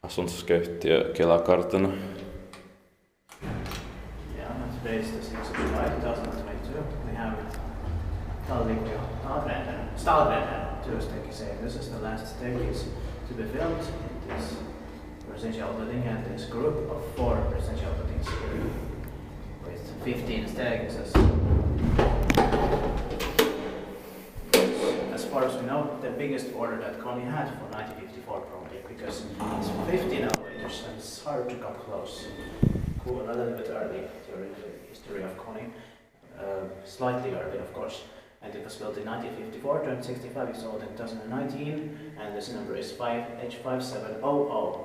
Asuntoskeittiö Kela-kartano. Yeah, and today is the 6th of July 2022. We have Tallikuja, Stallgren, työstekki saying this is the last stage to be filmed in this residential building and this group of 4 residential buildings with 15 staircases. As far as we know, the biggest order that Kone had for 1954 probably, because it's 15 elevators and it's hard to come close. Cool, a little bit early during the history of Kone, slightly early of course, and it was built in 1954, turned 65 years old in 2019, and this number is H5700.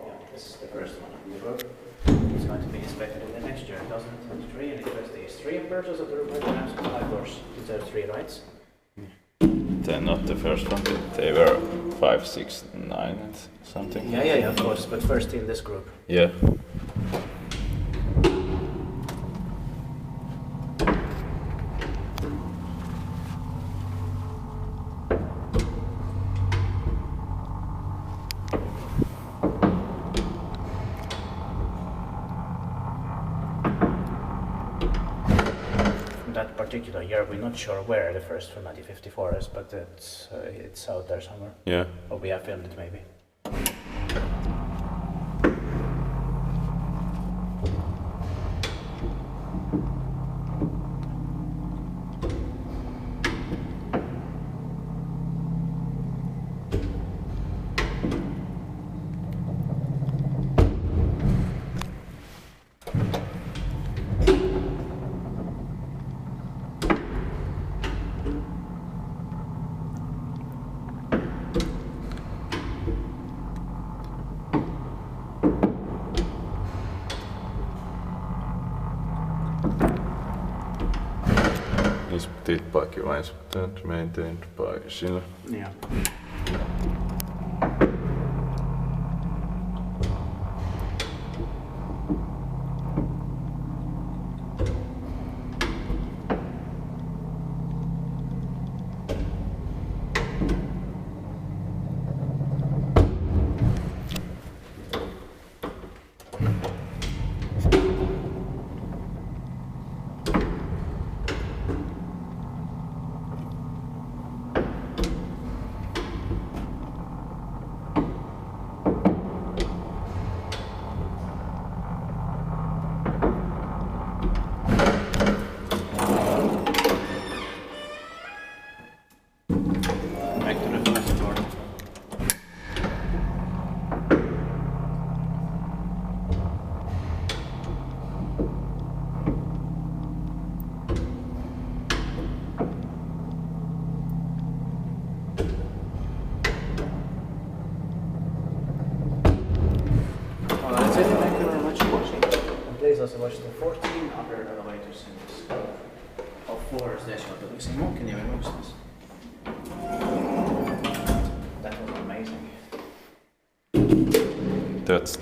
Yeah, this is the first one in the group. It's going to be inspected in the next year, 2023, and it was the history and purchase of the room programs for 5 floors. These are 3 rights. They're not the first one. They were 5, 6, 9 and something. Yeah, of course, but first in this group. Yeah. That particular year, we're not sure where the first from 1954 is, but it's out there somewhere. Yeah. Or we have filmed it maybe. Is did parking lines maintained by Shinra? Yeah. Back to the first floor. Well, that's it. Thank you very much for watching. And please also watch the 14 other elevators in this group of 4 residential buildings in Munkkiniemi, Finland. That was amazing. That's